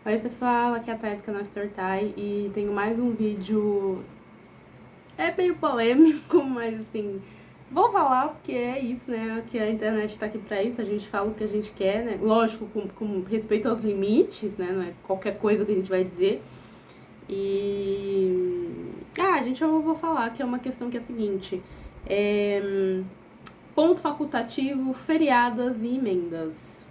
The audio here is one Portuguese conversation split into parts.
Oi pessoal, aqui é a Thay do canal Storytime e tenho mais um vídeo, meio polêmico, mas assim, vou falar porque é isso, né, que a internet tá aqui pra isso, a gente fala o que a gente quer, né, lógico, com respeito aos limites, né, não é qualquer coisa que a gente vai dizer. Eu vou falar que é uma questão que é a seguinte, ponto facultativo, feriadas e emendas.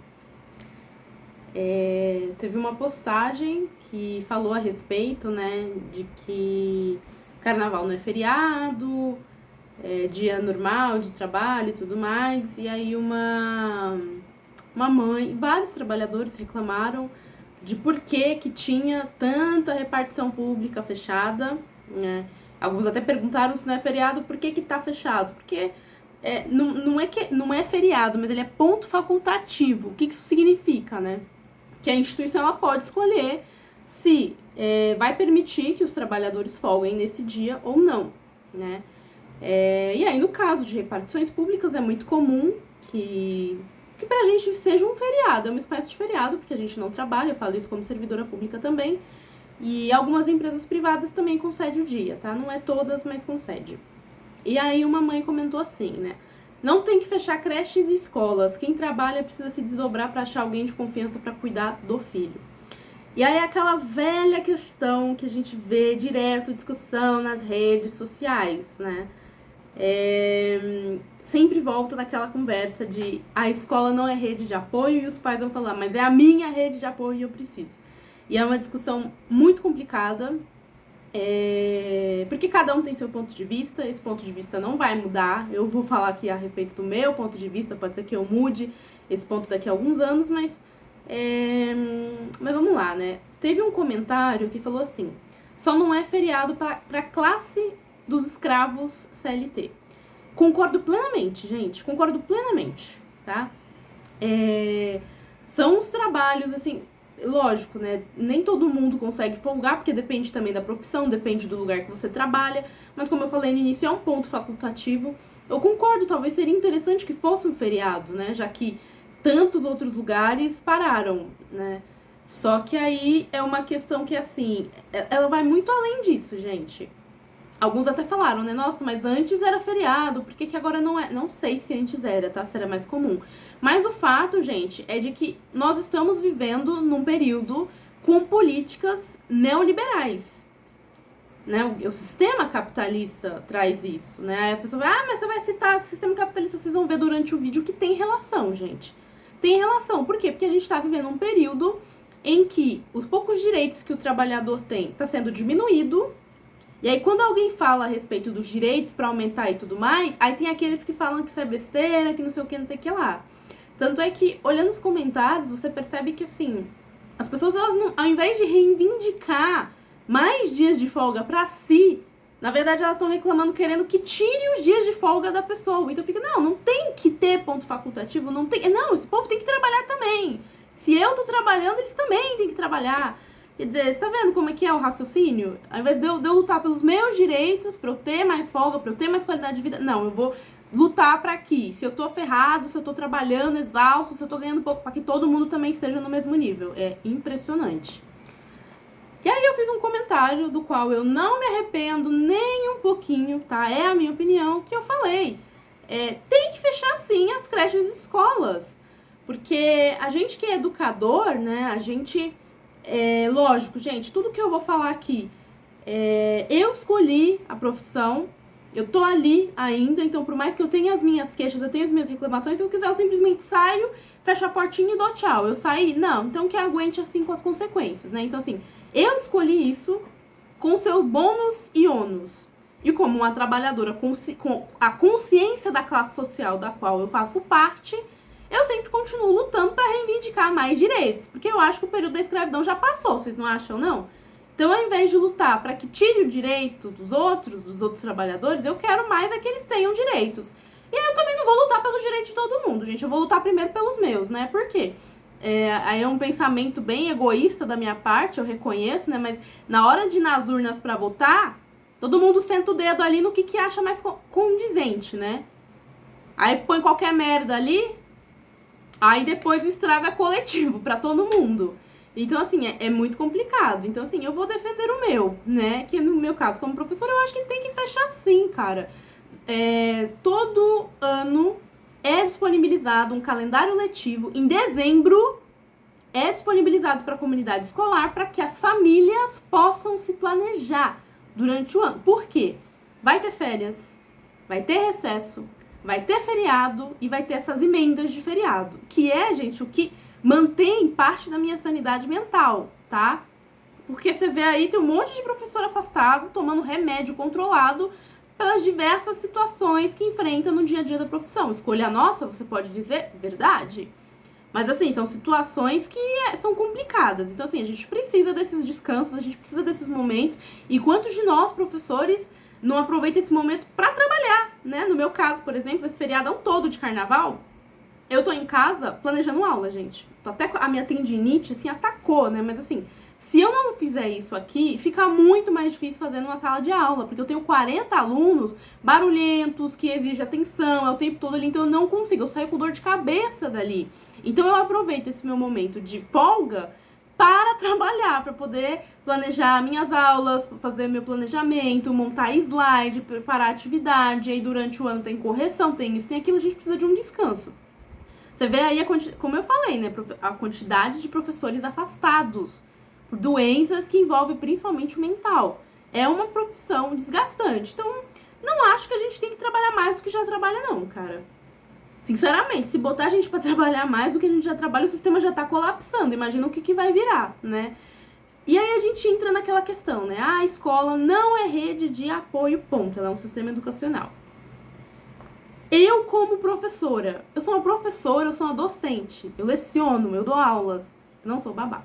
Teve uma postagem que falou a respeito, né, de que carnaval não é feriado, é dia normal de trabalho e tudo mais. E aí uma mãe, vários trabalhadores reclamaram de por que tinha tanta repartição pública fechada, né? Alguns até perguntaram se não é feriado, por que tá fechado? Porque não é feriado, mas ele é ponto facultativo. O que isso significa, né? Que a instituição ela pode escolher se vai permitir que os trabalhadores folguem nesse dia ou não, né? E aí, no caso de repartições públicas, é muito comum que pra gente seja um feriado, é uma espécie de feriado, porque a gente não trabalha, eu falo isso como servidora pública também, e algumas empresas privadas também concedem o dia, tá? Não é todas, mas concede. E aí uma mãe comentou assim, né? Não tem que fechar creches e escolas. Quem trabalha precisa se desdobrar para achar alguém de confiança para cuidar do filho. E aí aquela velha questão que a gente vê direto discussão nas redes sociais, né? Sempre volta naquela conversa de a escola não é rede de apoio e os pais vão falar, mas é a minha rede de apoio e eu preciso. E é uma discussão muito complicada, porque cada um tem seu ponto de vista, esse ponto de vista não vai mudar. Eu vou falar aqui a respeito do meu ponto de vista, pode ser que eu mude esse ponto daqui a alguns anos, mas vamos lá, né? Teve um comentário que falou assim: só não é feriado para classe dos escravos CLT. Concordo plenamente, gente, concordo plenamente, tá? São os trabalhos, assim, lógico, né? Nem todo mundo consegue folgar, porque depende também da profissão, depende do lugar que você trabalha. Mas como eu falei no início, é um ponto facultativo. Eu concordo, talvez seria interessante que fosse um feriado, né? Já que tantos outros lugares pararam, né? Só que aí é uma questão que, assim, ela vai muito além disso, gente. Alguns até falaram, né? Nossa, mas antes era feriado, por que agora não é? Não sei se antes era, tá? Se era mais comum. Mas o fato, gente, é de que nós estamos vivendo num período com políticas neoliberais, né? O sistema capitalista traz isso, né? Aí a pessoa vai, mas você vai citar o sistema capitalista, vocês vão ver durante o vídeo que tem relação, gente. Tem relação. Por quê? Porque a gente tá vivendo um período em que os poucos direitos que o trabalhador tem tá sendo diminuído. E aí, quando alguém fala a respeito dos direitos para aumentar e tudo mais, aí tem aqueles que falam que isso é besteira, que não sei o que, não sei o que lá. Tanto é que, olhando os comentários, você percebe que, assim, as pessoas, elas não, ao invés de reivindicar mais dias de folga para si, na verdade, elas estão reclamando, querendo que tire os dias de folga da pessoa. Então fica, não tem que ter ponto facultativo, não tem. Não, esse povo tem que trabalhar também. Se eu tô trabalhando, eles também têm que trabalhar. Quer dizer, você tá vendo como é que é o raciocínio? Ao invés de eu lutar pelos meus direitos, pra eu ter mais folga, pra eu ter mais qualidade de vida, não, eu vou lutar pra que, se eu tô ferrado, se eu tô trabalhando exausto, se eu tô ganhando pouco, pra que todo mundo também esteja no mesmo nível. É impressionante. E aí eu fiz um comentário do qual eu não me arrependo nem um pouquinho, tá? É a minha opinião, que eu falei. Tem que fechar sim as creches e escolas. Porque a gente que é educador, né, a gente... lógico, gente, tudo que eu vou falar aqui, eu escolhi a profissão, eu tô ali ainda, então por mais que eu tenha as minhas queixas, eu tenho as minhas reclamações, se eu quiser eu simplesmente saio, fecho a portinha e dou tchau. Eu saí? Não, então que aguente assim com as consequências, né? Então assim, eu escolhi isso com seu bônus e ônus. E como uma trabalhadora com a consciência da classe social da qual eu faço parte, eu sempre continuo lutando para reivindicar mais direitos, porque eu acho que o período da escravidão já passou, vocês não acham, não? Então, ao invés de lutar para que tire o direito dos outros trabalhadores, eu quero mais é que eles tenham direitos. E aí eu também não vou lutar pelos direitos de todo mundo, gente. Eu vou lutar primeiro pelos meus, né? Por quê? Aí é um pensamento bem egoísta da minha parte, eu reconheço, né? Mas na hora de ir nas urnas para votar, todo mundo senta o dedo ali no que acha mais condizente, né? Aí põe qualquer merda ali, aí depois o estrago é coletivo pra todo mundo. Então, assim, é muito complicado. Então, assim, eu vou defender o meu, né? Que no meu caso, como professora, eu acho que tem que fechar sim, cara. Todo ano é disponibilizado um calendário letivo. Em dezembro, é disponibilizado para a comunidade escolar para que as famílias possam se planejar durante o ano. Por quê? Vai ter férias, vai ter recesso, vai ter feriado e vai ter essas emendas de feriado. Que é, gente, o que mantém parte da minha sanidade mental, tá? Porque você vê aí, tem um monte de professor afastado, tomando remédio controlado pelas diversas situações que enfrenta no dia a dia da profissão. Escolha nossa, você pode dizer, verdade. Mas, assim, são situações que são complicadas. Então, assim, a gente precisa desses descansos, a gente precisa desses momentos. E quantos de nós, professores, não aproveitam esse momento pra trabalhar, né? No meu caso, por exemplo, esse feriadão todo de carnaval, eu tô em casa planejando aula, gente. Até a minha tendinite, assim, atacou, né? Mas, assim, se eu não fizer isso aqui, fica muito mais difícil fazer numa sala de aula, porque eu tenho 40 alunos barulhentos, que exigem atenção, é o tempo todo ali, então eu não consigo, eu saio com dor de cabeça dali. Então eu aproveito esse meu momento de folga para trabalhar, para poder planejar minhas aulas, fazer meu planejamento, montar slide, preparar atividade, aí durante o ano tem correção, tem isso, tem aquilo, a gente precisa de um descanso. Você vê aí, como eu falei, né, a quantidade de professores afastados por doenças que envolvem principalmente o mental. É uma profissão desgastante. Então, não acho que a gente tem que trabalhar mais do que já trabalha, não, cara. Sinceramente, se botar a gente pra trabalhar mais do que a gente já trabalha, o sistema já tá colapsando. Imagina o que vai virar, né? E aí a gente entra naquela questão, né? A escola não é rede de apoio, ponto. Ela é um sistema educacional. Eu, como professora, eu sou uma docente. Eu leciono, eu dou aulas. Eu não sou babá.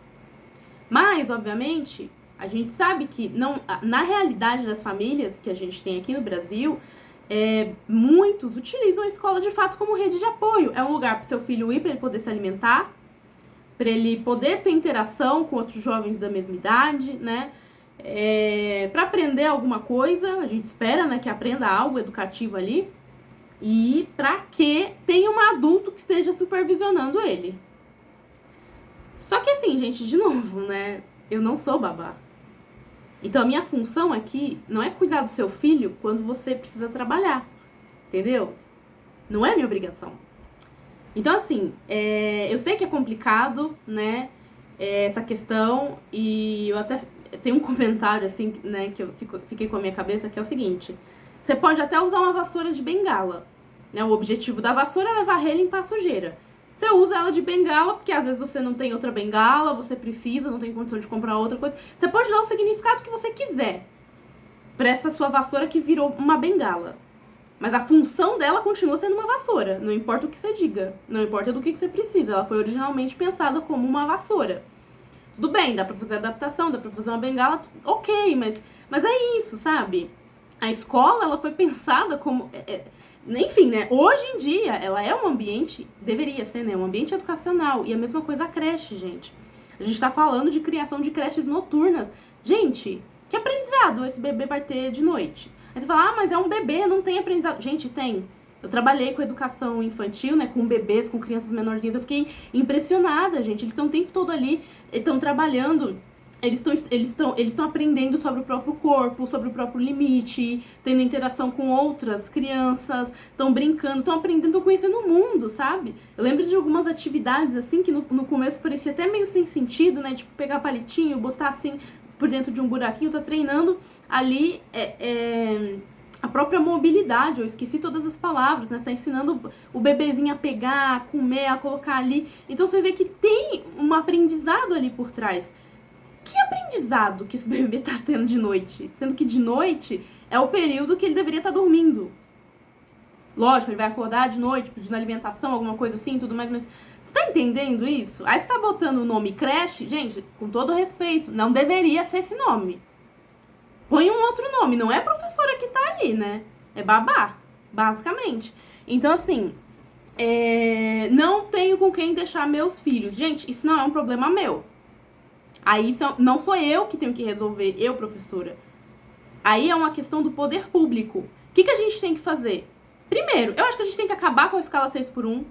Mas, obviamente, a gente sabe que não, na realidade das famílias que a gente tem aqui no Brasil, muitos utilizam a escola de fato como rede de apoio. É um lugar para seu filho ir, para ele poder se alimentar, para ele poder ter interação com outros jovens da mesma idade, né? Para aprender alguma coisa, a gente espera, né, que aprenda algo educativo ali, e para que tenha um adulto que esteja supervisionando ele. Só que assim, gente, de novo, né? Eu não sou babá. Então a minha função aqui não é cuidar do seu filho quando você precisa trabalhar. Entendeu? Não é minha obrigação. Então assim, eu sei que é complicado, né? Essa questão. E eu até tenho um comentário assim, né? Que eu fiquei com a minha cabeça, que é o seguinte. Você pode até usar uma vassoura de bengala. Né? O objetivo da vassoura é varrer e limpar a sujeira. Você usa ela de bengala, porque às vezes você não tem outra bengala, você precisa, não tem condição de comprar outra coisa. Você pode dar o significado que você quiser pra essa sua vassoura que virou uma bengala. Mas a função dela continua sendo uma vassoura. Não importa o que você diga, não importa do que você precisa. Ela foi originalmente pensada como uma vassoura. Tudo bem, dá pra fazer adaptação, dá pra fazer uma bengala, ok, mas é isso, sabe? A escola, ela foi pensada como... Enfim, né? Hoje em dia, ela é um ambiente, deveria ser, né? Um ambiente educacional. E a mesma coisa a creche, gente. A gente tá falando de criação de creches noturnas. Gente, que aprendizado esse bebê vai ter de noite? Aí você fala, mas é um bebê, não tem aprendizado. Gente, tem. Eu trabalhei com educação infantil, né? Com bebês, com crianças menorzinhas. Eu fiquei impressionada, gente. Eles estão o tempo todo ali, estão trabalhando. Eles estão aprendendo sobre o próprio corpo, sobre o próprio limite, tendo interação com outras crianças, estão brincando, estão aprendendo, estão conhecendo o mundo, sabe? Eu lembro de algumas atividades, assim, que no começo parecia até meio sem sentido, né? Tipo, pegar palitinho, botar, assim, por dentro de um buraquinho, tá treinando ali a própria mobilidade. Eu esqueci todas as palavras, né? Tá ensinando o bebezinho a pegar, a comer, a colocar ali. Então, você vê que tem um aprendizado ali por trás. Que aprendizado que esse bebê tá tendo de noite? Sendo que de noite é o período que ele deveria estar dormindo. Lógico, ele vai acordar de noite, pedindo alimentação, alguma coisa assim, tudo mais, mas você tá entendendo isso? Aí você tá botando o nome creche, gente, com todo respeito, não deveria ser esse nome. Põe um outro nome, não é a professora que tá ali, né? É babá, basicamente. Então, assim, não tenho com quem deixar meus filhos. Gente, isso não é um problema meu. Aí não sou eu que tenho que resolver, eu, professora. Aí é uma questão do poder público. O que a gente tem que fazer? Primeiro, eu acho que a gente tem que acabar com a escala 6x1.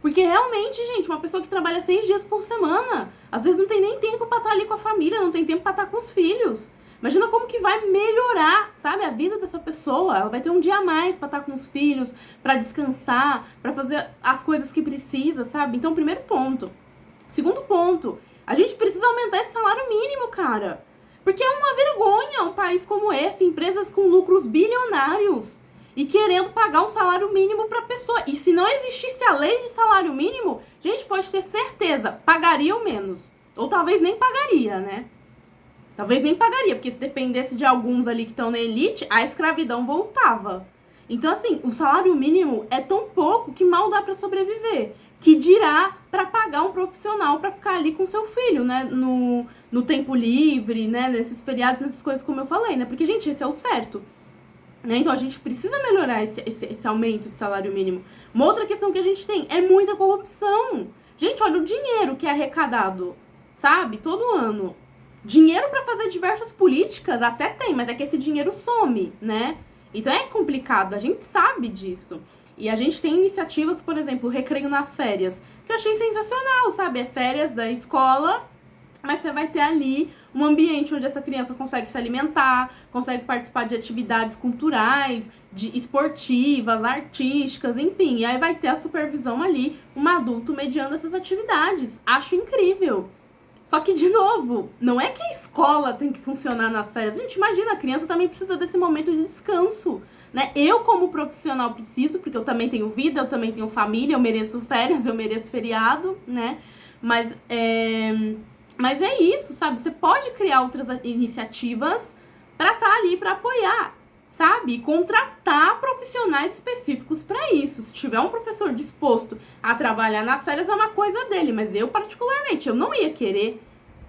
Porque realmente, gente, uma pessoa que trabalha 6 dias por semana, às vezes não tem nem tempo pra estar ali com a família, não tem tempo pra estar com os filhos. Imagina como que vai melhorar, sabe, a vida dessa pessoa. Ela vai ter um dia a mais pra estar com os filhos, pra descansar, pra fazer as coisas que precisa, sabe? Então, primeiro ponto. Segundo ponto, a gente precisa aumentar esse salário mínimo, cara. Porque é uma vergonha um país como esse, empresas com lucros bilionários e querendo pagar um salário mínimo pra pessoa. E se não existisse a lei de salário mínimo, gente, pode ter certeza, pagariam menos. Ou talvez nem pagaria, né? Talvez nem pagaria, porque se dependesse de alguns ali que estão na elite, a escravidão voltava. Então, assim, o salário mínimo é tão pouco que mal dá pra sobreviver. Que dirá pra pagar um profissional pra ficar ali com seu filho, né? No tempo livre, né? Nesses feriados, nessas coisas como eu falei, né? Porque, gente, esse é o certo. Né? Então, a gente precisa melhorar esse aumento de salário mínimo. Uma outra questão que a gente tem é muita corrupção. Gente, olha o dinheiro que é arrecadado, sabe? Todo ano. Dinheiro pra fazer diversas políticas até tem, mas é que esse dinheiro some, né? Então é complicado, a gente sabe disso. E a gente tem iniciativas, por exemplo, Recreio nas Férias, que eu achei sensacional, sabe? É férias da escola, mas você vai ter ali um ambiente onde essa criança consegue se alimentar, consegue participar de atividades culturais, de esportivas, artísticas, enfim. E aí vai ter a supervisão ali, um adulto mediando essas atividades. Acho incrível. Só que, de novo, não é que a escola tem que funcionar nas férias. Gente, imagina, a criança também precisa desse momento de descanso, né? Eu, como profissional, preciso, porque eu também tenho vida, eu também tenho família, eu mereço férias, eu mereço feriado, né? Mas é isso, sabe? Você pode criar outras iniciativas pra estar ali, pra apoiar, sabe? E contratar profissionais específicos pra isso. Se tiver um professor disposto a trabalhar nas férias, é uma coisa dele. Mas eu, particularmente, eu não ia querer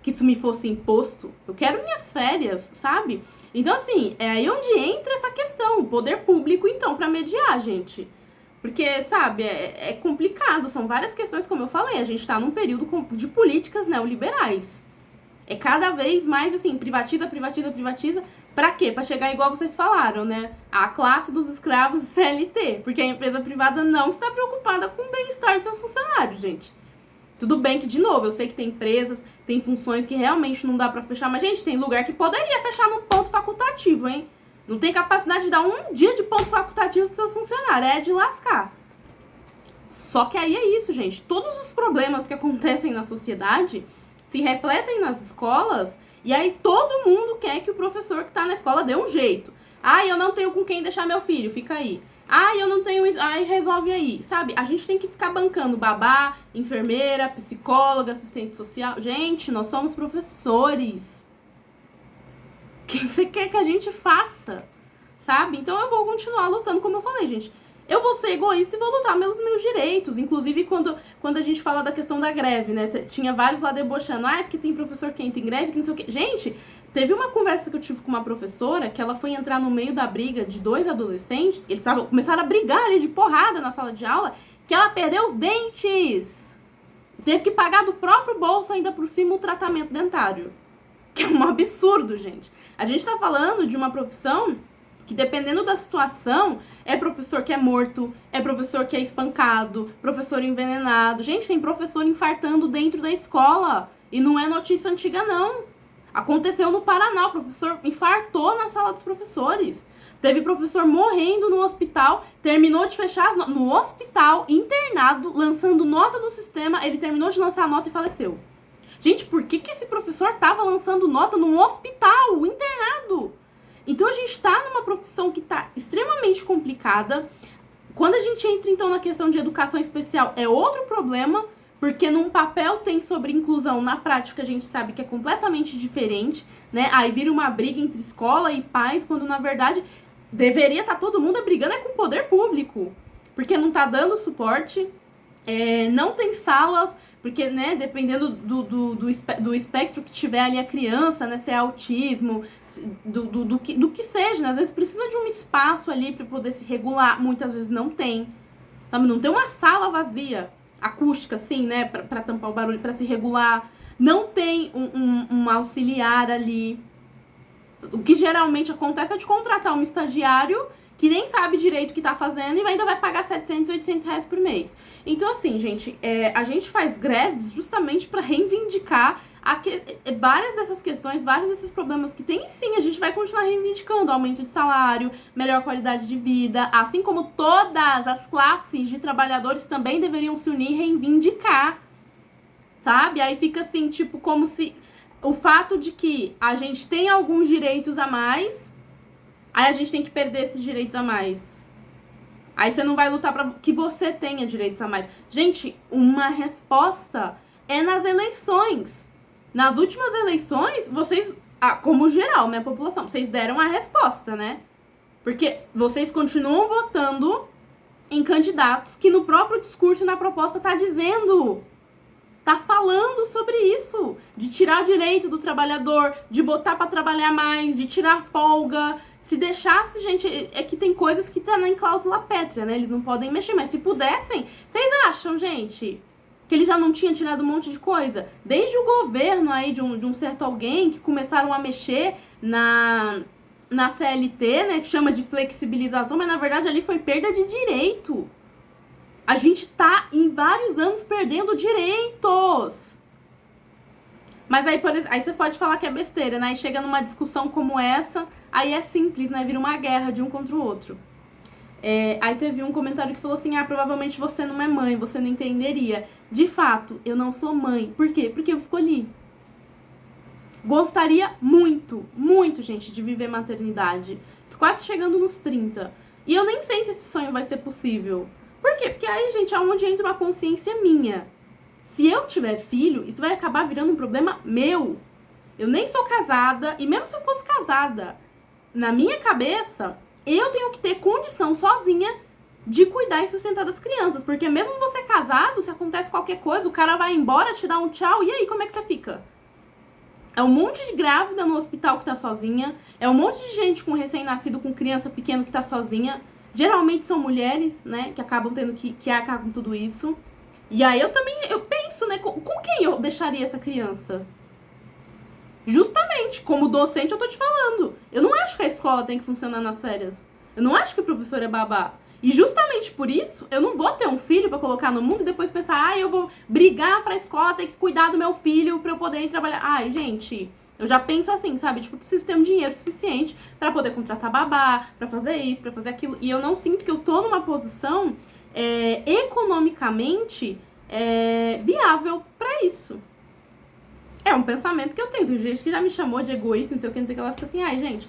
que isso me fosse imposto. Eu quero minhas férias, sabe? Então, assim, é aí onde entra essa questão. O poder público, então, pra mediar, gente. Porque, sabe, é complicado. São várias questões, como eu falei. A gente tá num período de políticas neoliberais. É cada vez mais, assim, privatiza. Pra quê? Pra chegar igual vocês falaram, né? A classe dos escravos CLT. Porque a empresa privada não está preocupada com o bem-estar de seus funcionários, gente. Tudo bem que, de novo, eu sei que tem empresas, tem funções que realmente não dá pra fechar. Mas, gente, tem lugar que poderia fechar num ponto facultativo, hein? Não tem capacidade de dar um dia de ponto facultativo pros seus funcionários. É de lascar. Só que aí é isso, gente. Todos os problemas que acontecem na sociedade se refletem nas escolas. E aí todo mundo quer que o professor que tá na escola dê um jeito. Ah, eu não tenho com quem deixar meu filho, fica aí. Ah, eu não tenho isso, aí resolve aí, sabe? A gente tem que ficar bancando babá, enfermeira, psicóloga, assistente social. Gente, nós somos professores. O que você quer que a gente faça? Sabe? Então eu vou continuar lutando, como eu falei, gente. Eu vou ser egoísta e vou lutar pelos meus direitos. Inclusive, quando a gente fala da questão da greve, né? Tinha vários lá debochando. Ah, é porque tem professor que entra em greve, que não sei o quê. Gente, teve uma conversa que eu tive com uma professora que ela foi entrar no meio da briga de 2 adolescentes. Eles começaram a brigar ali de porrada na sala de aula, que ela perdeu os dentes. Teve que pagar do próprio bolso ainda por cima o tratamento dentário. Que é um absurdo, gente. A gente tá falando de uma profissão que, dependendo da situação, é professor que é morto, é professor que é espancado, professor envenenado. Gente, tem professor infartando dentro da escola. E não é notícia antiga, não. Aconteceu no Paraná, o professor infartou na sala dos professores. Teve professor morrendo no hospital, terminou de fechar no hospital, internado, lançando nota no sistema, ele terminou de lançar a nota e faleceu. Gente, por que esse professor tava lançando nota num hospital, internado? Então a gente tá numa profissão que tá extremamente complicada. Quando a gente entra, então, na questão de educação especial, é outro problema, porque num papel tem sobre inclusão, na prática a gente sabe que é completamente diferente, né? Aí vira uma briga entre escola e pais, quando na verdade deveria estar todo mundo brigando com o poder público, porque não tá dando suporte, não tem salas, porque, né, dependendo do espectro que tiver ali a criança, né, se é autismo, do que seja, né? Às vezes precisa de um espaço ali para poder se regular, muitas vezes não tem, sabe? Não tem uma sala vazia, acústica, assim, né, pra tampar o barulho, pra se regular. Não tem um auxiliar ali. O que geralmente acontece é de contratar um estagiário que nem sabe direito o que tá fazendo e ainda vai pagar 700, 800 reais por mês. Então, assim, gente, a gente faz greves justamente para reivindicar várias dessas questões, vários desses problemas que tem, sim, a gente vai continuar reivindicando aumento de salário, melhor qualidade de vida, assim como todas as classes de trabalhadores também deveriam se unir e reivindicar, sabe? Aí fica assim, tipo, como se o fato de que a gente tem alguns direitos a mais, aí a gente tem que perder esses direitos a mais. Aí você não vai lutar para que você tenha direitos a mais. Gente, uma resposta é nas eleições. Nas últimas eleições, vocês, como geral, minha população, vocês deram a resposta, né? Porque vocês continuam votando em candidatos que no próprio discurso e na proposta tá dizendo, tá falando sobre isso, de tirar direito do trabalhador, de botar para trabalhar mais, de tirar folga. Se deixasse, gente, é que tem coisas que tá em cláusula pétrea, né? Eles não podem mexer, mas se pudessem, vocês acham, gente, que ele já não tinha tirado um monte de coisa? Desde o governo aí de um certo alguém que começaram a mexer na CLT, né, que chama de flexibilização, mas na verdade ali foi perda de direito. A gente tá em vários anos perdendo direitos. Mas aí, por exemplo, aí você pode falar que é besteira, né? E chega numa discussão como essa, aí é simples, né? Vira uma guerra de um contra o outro. Aí teve um comentário que falou assim, provavelmente você não é mãe, você não entenderia. De fato, eu não sou mãe. Por quê? Porque eu escolhi. Gostaria muito, muito, gente, de viver maternidade. Tô quase chegando nos 30. E eu nem sei se esse sonho vai ser possível. Por quê? Porque aí, gente, é onde entra uma consciência minha. Se eu tiver filho, isso vai acabar virando um problema meu. Eu nem sou casada, e mesmo se eu fosse casada, na minha cabeça, eu tenho que ter condição sozinha de cuidar e sustentar das crianças. Porque mesmo você casado, se acontece qualquer coisa, o cara vai embora, te dá um tchau, e aí, como é que você fica? É um monte de grávida no hospital que tá sozinha, é um monte de gente com recém-nascido, com criança pequena que tá sozinha. Geralmente são mulheres, né, que acabam tendo que arcar com tudo isso. E aí eu penso, né, com quem eu deixaria essa criança? Justamente, como docente eu tô te falando. Eu não acho que a escola tem que funcionar nas férias. Eu não acho que o professor é babá. E justamente por isso, eu não vou ter um filho pra colocar no mundo e depois pensar, eu vou brigar pra escola, ter que cuidar do meu filho pra eu poder ir trabalhar. Ai, gente, eu já penso assim, sabe? Tipo, eu preciso ter um dinheiro suficiente pra poder contratar babá, pra fazer isso, pra fazer aquilo. E eu não sinto que eu tô numa posição economicamente viável pra isso. É um pensamento que eu tenho. Tem gente que já me chamou de egoísta, não sei o que, não sei o que. Ela fica assim, ai, gente,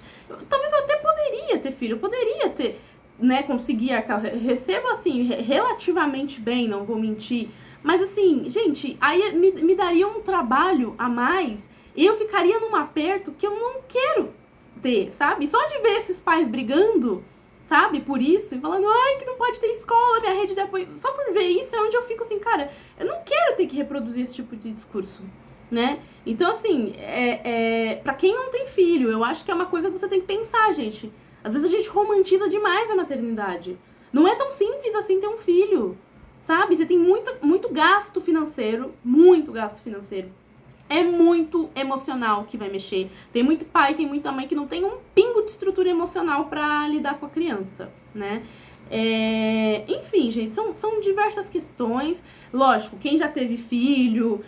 talvez eu até poderia ter filho, eu poderia ter, né, conseguir arcar. Recebo, assim, relativamente bem, não vou mentir. Mas, assim, gente, aí me daria um trabalho a mais e eu ficaria num aperto que eu não quero ter, sabe? Só de ver esses pais brigando, sabe, por isso, e falando, ai, que não pode ter escola, minha rede de apoio. Só por ver isso é onde eu fico assim, cara, eu não quero ter que reproduzir esse tipo de discurso, né? Então, assim, pra quem não tem filho, eu acho que é uma coisa que você tem que pensar, gente. Às vezes a gente romantiza demais a maternidade. Não é tão simples assim ter um filho, sabe? Você tem muito gasto financeiro, muito gasto financeiro. É muito emocional que vai mexer. Tem muito pai, tem muita mãe que não tem um pingo de estrutura emocional pra lidar com a criança, né? Enfim, gente, são diversas questões. Lógico, quem já teve filho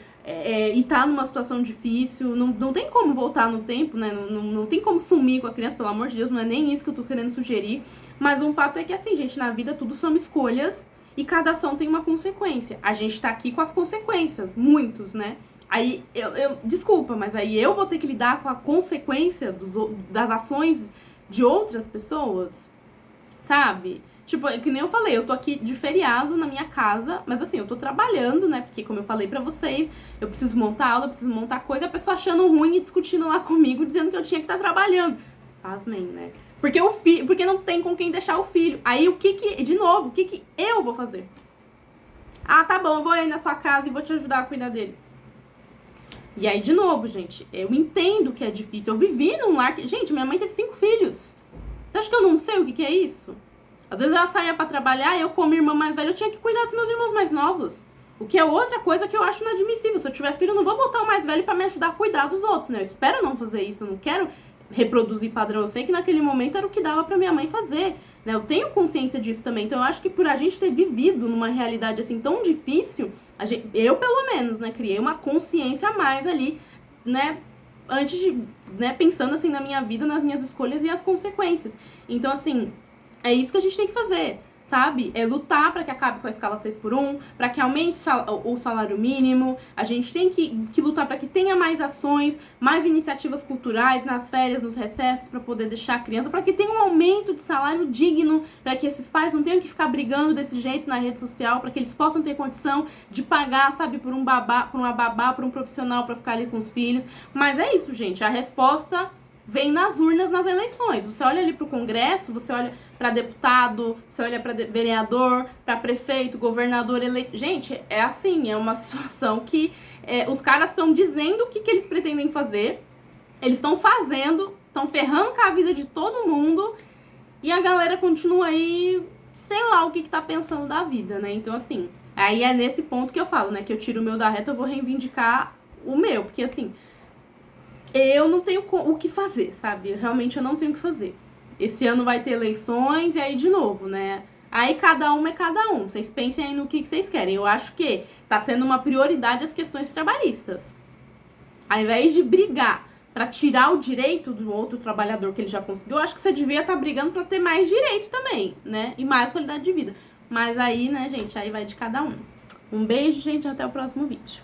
e tá numa situação difícil, não tem como voltar no tempo, né? Não tem como sumir com a criança, pelo amor de Deus, não é nem isso que eu tô querendo sugerir. Mas um fato é que, assim, gente, na vida tudo são escolhas e cada ação tem uma consequência. A gente tá aqui com as consequências, muitos, né? Aí, desculpa, mas aí eu vou ter que lidar com a consequência das ações de outras pessoas, sabe? Tipo, que nem eu falei, eu tô aqui de feriado na minha casa, mas assim, eu tô trabalhando, né? Porque, como eu falei pra vocês, eu preciso montar aula, eu preciso montar coisa, a pessoa achando ruim e discutindo lá comigo, dizendo que eu tinha que estar trabalhando. Pasmem, né? Porque não tem com quem deixar o filho. Aí, de novo, o que eu vou fazer? Ah, tá bom, eu vou aí na sua casa e vou te ajudar a cuidar dele. E aí, de novo, gente, eu entendo que é difícil. Eu vivi num lar que... Gente, minha mãe teve 5 filhos. Você acha que eu não sei o que é isso? Às vezes ela saía pra trabalhar e eu, como irmã mais velha, eu tinha que cuidar dos meus irmãos mais novos. O que é outra coisa que eu acho inadmissível. Se eu tiver filho, eu não vou botar o mais velho pra me ajudar a cuidar dos outros, né? Eu espero não fazer isso. Eu não quero reproduzir padrão. Eu sei que naquele momento era o que dava pra minha mãe fazer, né? Eu tenho consciência disso também. Então eu acho que por a gente ter vivido numa realidade assim tão difícil, eu pelo menos, né, criei uma consciência a mais ali, né, antes de, né, pensando assim na minha vida, nas minhas escolhas e as consequências. Então assim, é isso que a gente tem que fazer, sabe? É lutar para que acabe com a escala 6x1, para que aumente o salário mínimo. A gente tem que lutar para que tenha mais ações, mais iniciativas culturais nas férias, nos recessos, para poder deixar a criança, para que tenha um aumento de salário digno, para que esses pais não tenham que ficar brigando desse jeito na rede social, para que eles possam ter condição de pagar, sabe, por um babá, por uma babá, por um profissional para ficar ali com os filhos. Mas é isso, gente. A resposta vem nas urnas, nas eleições. Você olha ali pro Congresso, você olha para deputado, você olha para vereador, para prefeito, governador eleito. Gente, é assim, é uma situação que os caras estão dizendo o que eles pretendem fazer, eles estão fazendo, estão ferrando com a vida de todo mundo e a galera continua aí, sei lá o que tá pensando da vida, né? Então, assim, aí é nesse ponto que eu falo, né? Que eu tiro o meu da reta, eu vou reivindicar o meu, porque assim, eu não tenho o que fazer, sabe? Realmente eu não tenho o que fazer. Esse ano vai ter eleições e aí de novo, né? Aí cada um é cada um. Vocês pensem aí no que vocês querem. Eu acho que tá sendo uma prioridade as questões trabalhistas. Ao invés de brigar pra tirar o direito do outro trabalhador que ele já conseguiu, eu acho que você devia estar brigando pra ter mais direito também, né? E mais qualidade de vida. Mas aí, né, gente, aí vai de cada um. Um beijo, gente, até o próximo vídeo.